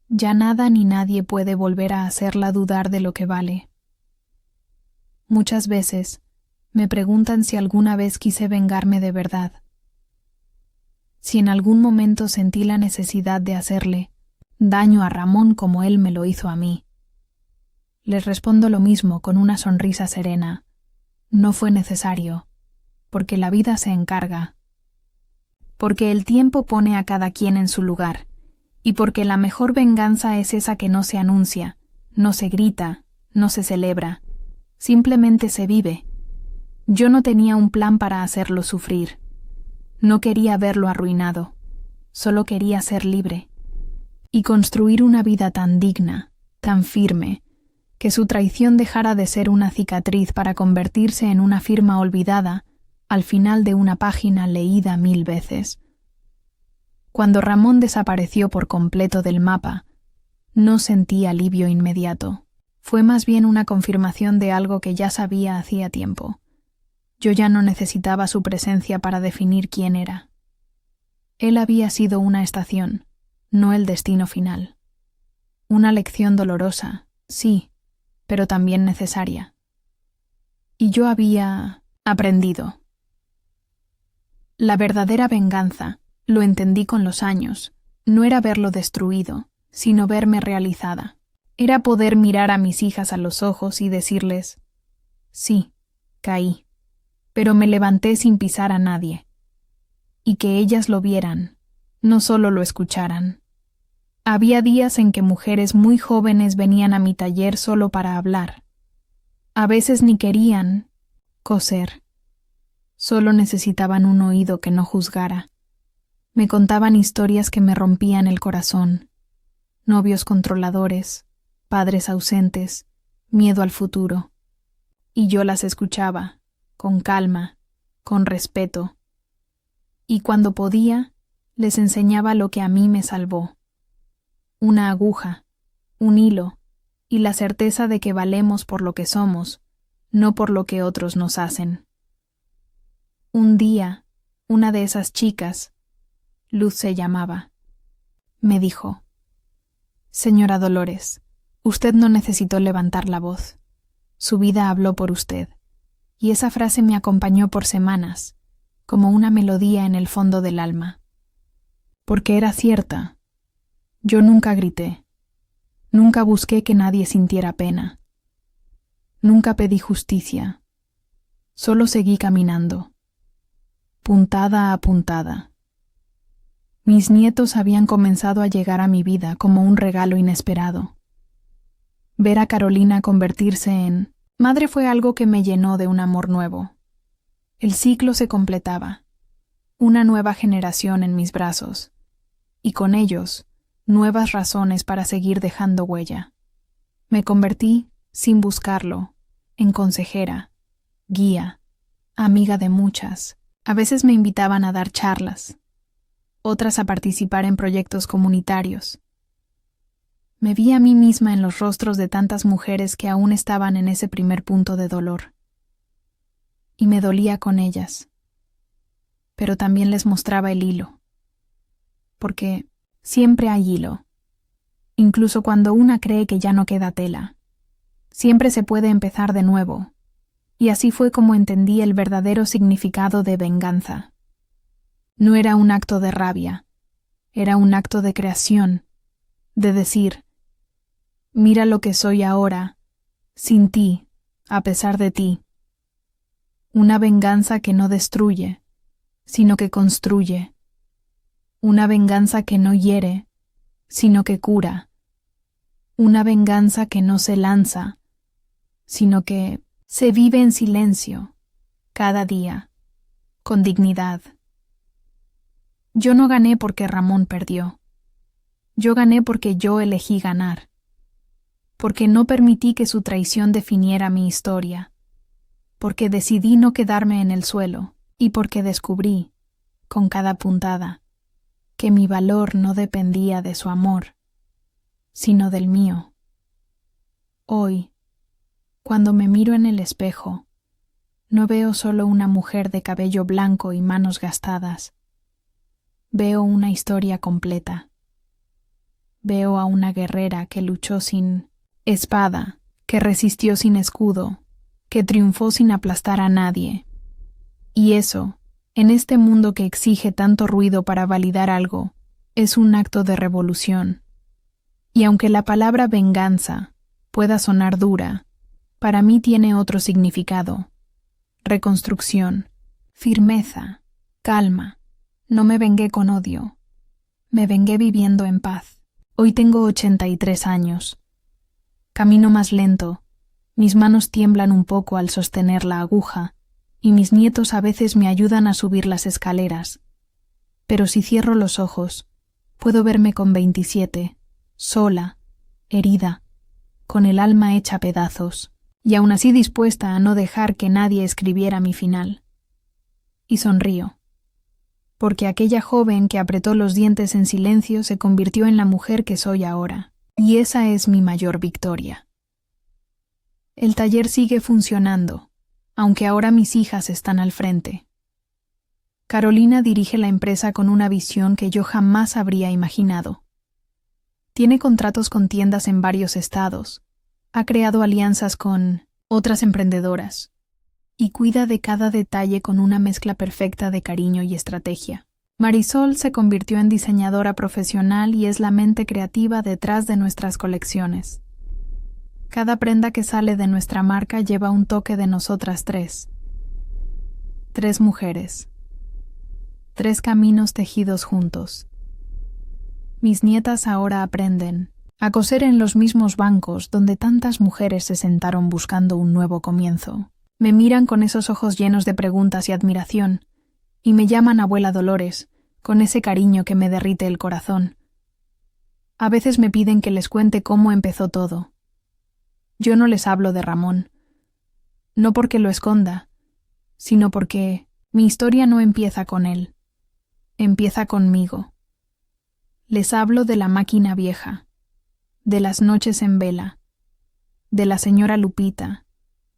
ya nada ni nadie puede volver a hacerla dudar de lo que vale. Muchas veces me preguntan si alguna vez quise vengarme de verdad. Si en algún momento sentí la necesidad de hacerle daño a Ramón como él me lo hizo a mí. Les respondo lo mismo con una sonrisa serena. No fue necesario, porque la vida se encarga. Porque el tiempo pone a cada quien en su lugar, y porque la mejor venganza es esa que no se anuncia, no se grita, no se celebra, simplemente se vive. Yo no tenía un plan para hacerlo sufrir. No quería verlo arruinado, solo quería ser libre y construir una vida tan digna, tan firme, que su traición dejara de ser una cicatriz para convertirse en una firma olvidada al final de una página leída 1000 veces. Cuando Ramón desapareció por completo del mapa, no sentí alivio inmediato. Fue más bien una confirmación de algo que ya sabía hacía tiempo. Yo ya no necesitaba su presencia para definir quién era. Él había sido una estación, no el destino final. Una lección dolorosa, sí, pero también necesaria. Y yo había aprendido. La verdadera venganza, lo entendí con los años, no era verlo destruido, sino verme realizada. Era poder mirar a mis hijas a los ojos y decirles, sí, caí, pero me levanté sin pisar a nadie. Y que ellas lo vieran, no solo lo escucharan. Había días en que mujeres muy jóvenes venían a mi taller solo para hablar. A veces ni querían coser. Solo necesitaban un oído que no juzgara. Me contaban historias que me rompían el corazón. Novios controladores, padres ausentes, miedo al futuro. Y yo las escuchaba, con calma, con respeto. Y cuando podía, les enseñaba lo que a mí me salvó. Una aguja, un hilo, y la certeza de que valemos por lo que somos, no por lo que otros nos hacen. Un día, una de esas chicas, Luz se llamaba, me dijo, «Señora Dolores, usted no necesitó levantar la voz. Su vida habló por usted». Y esa frase me acompañó por semanas, como una melodía en el fondo del alma. Porque era cierta. Yo nunca grité. Nunca busqué que nadie sintiera pena. Nunca pedí justicia. Solo seguí caminando, puntada a puntada. Mis nietos habían comenzado a llegar a mi vida como un regalo inesperado. Ver a Carolina convertirse en madre fue algo que me llenó de un amor nuevo. El ciclo se completaba. Una nueva generación en mis brazos. Y con ellos, nuevas razones para seguir dejando huella. Me convertí, sin buscarlo, en consejera, guía, amiga de muchas. A veces me invitaban a dar charlas, otras a participar en proyectos comunitarios. Me vi a mí misma en los rostros de tantas mujeres que aún estaban en ese primer punto de dolor. Y me dolía con ellas. Pero también les mostraba el hilo. Porque siempre hay hilo. Incluso cuando una cree que ya no queda tela. Siempre se puede empezar de nuevo. Y así fue como entendí el verdadero significado de venganza. No era un acto de rabia. Era un acto de creación. De decir, mira lo que soy ahora, sin ti, a pesar de ti. Una venganza que no destruye, sino que construye. Una venganza que no hiere, sino que cura. Una venganza que no se lanza, sino que se vive en silencio, cada día, con dignidad. Yo no gané porque Ramón perdió. Yo gané porque yo elegí ganar. Porque no permití que su traición definiera mi historia. Porque decidí no quedarme en el suelo y porque descubrí, con cada puntada, que mi valor no dependía de su amor, sino del mío. Hoy, cuando me miro en el espejo, no veo solo una mujer de cabello blanco y manos gastadas. Veo una historia completa. Veo a una guerrera que luchó sin espada, que resistió sin escudo, que triunfó sin aplastar a nadie. Y eso, en este mundo que exige tanto ruido para validar algo, es un acto de revolución. Y aunque la palabra venganza pueda sonar dura, para mí tiene otro significado. Reconstrucción, firmeza, calma. No me vengué con odio. Me vengué viviendo en paz. Hoy tengo 83 años. Camino más lento, mis manos tiemblan un poco al sostener la aguja, y mis nietos a veces me ayudan a subir las escaleras. Pero si cierro los ojos, puedo verme con 27, sola, herida, con el alma hecha pedazos, y aún así dispuesta a no dejar que nadie escribiera mi final. Y sonrío, porque aquella joven que apretó los dientes en silencio se convirtió en la mujer que soy ahora, y esa es mi mayor victoria. El taller sigue funcionando, aunque ahora mis hijas están al frente. Carolina dirige la empresa con una visión que yo jamás habría imaginado. Tiene contratos con tiendas en varios estados, ha creado alianzas con otras emprendedoras y cuida de cada detalle con una mezcla perfecta de cariño y estrategia. Marisol se convirtió en diseñadora profesional y es la mente creativa detrás de nuestras colecciones. Cada prenda que sale de nuestra marca lleva un toque de nosotras tres. 3 mujeres. 3 caminos tejidos juntos. Mis nietas ahora aprenden a coser en los mismos bancos donde tantas mujeres se sentaron buscando un nuevo comienzo. Me miran con esos ojos llenos de preguntas y admiración, y me llaman abuela Dolores, con ese cariño que me derrite el corazón. A veces me piden que les cuente cómo empezó todo. Yo no les hablo de Ramón, no porque lo esconda, sino porque mi historia no empieza con él, empieza conmigo. Les hablo de la máquina vieja, de las noches en vela, de la señora Lupita,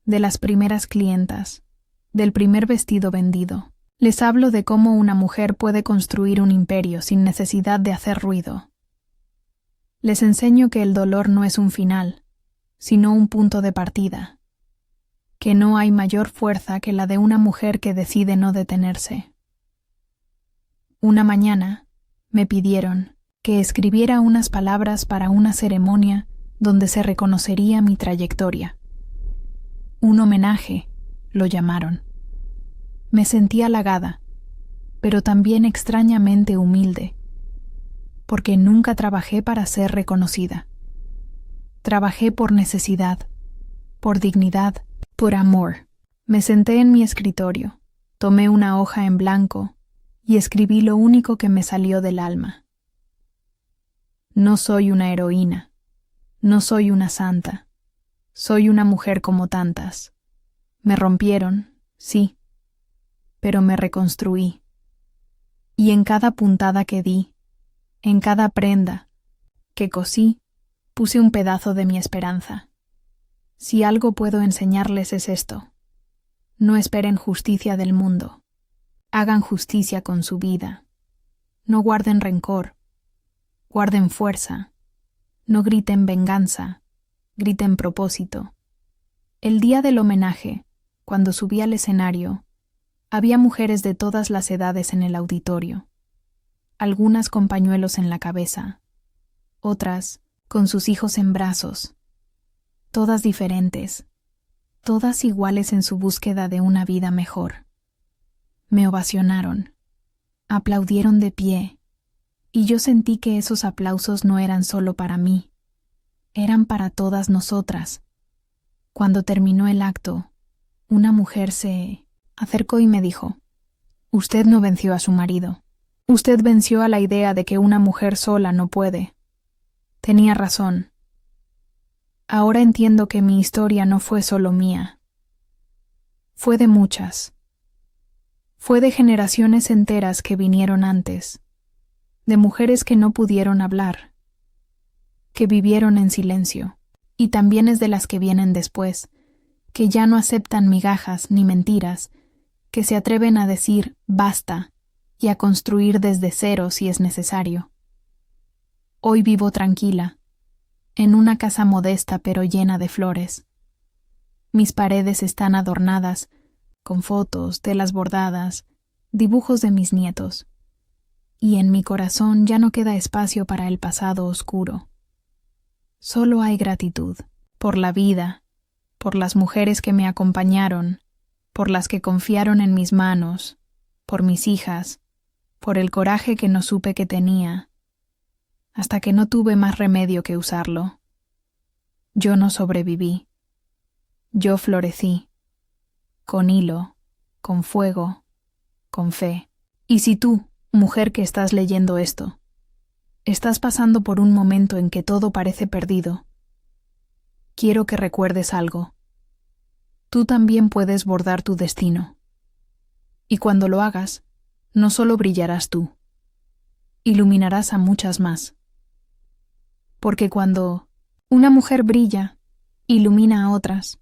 de las primeras clientas, del primer vestido vendido. Les hablo de cómo una mujer puede construir un imperio sin necesidad de hacer ruido. Les enseño que el dolor no es un final, sino un punto de partida, que no hay mayor fuerza que la de una mujer que decide no detenerse. Una mañana me pidieron que escribiera unas palabras para una ceremonia donde se reconocería mi trayectoria. Un homenaje, lo llamaron. Me sentí halagada, pero también extrañamente humilde, porque nunca trabajé para ser reconocida. Trabajé por necesidad, por dignidad, por amor. Me senté en mi escritorio, tomé una hoja en blanco y escribí lo único que me salió del alma. No soy una heroína, no soy una santa, soy una mujer como tantas. Me rompieron, sí, pero me reconstruí. Y en cada puntada que di, en cada prenda que cosí, puse un pedazo de mi esperanza. Si algo puedo enseñarles es esto: no esperen justicia del mundo, hagan justicia con su vida. No guarden rencor, guarden fuerza. No griten venganza, griten propósito. El día del homenaje, cuando subí al escenario, había mujeres de todas las edades en el auditorio, algunas con pañuelos en la cabeza, otras con sus hijos en brazos, todas diferentes, todas iguales en su búsqueda de una vida mejor. Me ovacionaron, aplaudieron de pie, y yo sentí que esos aplausos no eran solo para mí, eran para todas nosotras. Cuando terminó el acto, una mujer se acercó y me dijo: «Usted no venció a su marido. Usted venció a la idea de que una mujer sola no puede. Tenía razón. Ahora entiendo que mi historia no fue solo mía. Fue de muchas. Fue de generaciones enteras que vinieron antes, de mujeres que no pudieron hablar, que vivieron en silencio, y también es de las que vienen después, que ya no aceptan migajas ni mentiras, que se atreven a decir basta y a construir desde cero si es necesario. Hoy vivo tranquila, en una casa modesta pero llena de flores. Mis paredes están adornadas con fotos, telas bordadas, dibujos de mis nietos, y en mi corazón ya no queda espacio para el pasado oscuro. Solo hay gratitud por la vida, por las mujeres que me acompañaron, por las que confiaron en mis manos, por mis hijas, por el coraje que no supe que tenía, hasta que no tuve más remedio que usarlo. Yo no sobreviví. Yo florecí, con hilo, con fuego, con fe. Y si tú, mujer que estás leyendo esto, estás pasando por un momento en que todo parece perdido, quiero que recuerdes algo. Tú también puedes bordar tu destino. Y cuando lo hagas, no solo brillarás tú, iluminarás a muchas más. Porque cuando una mujer brilla, ilumina a otras,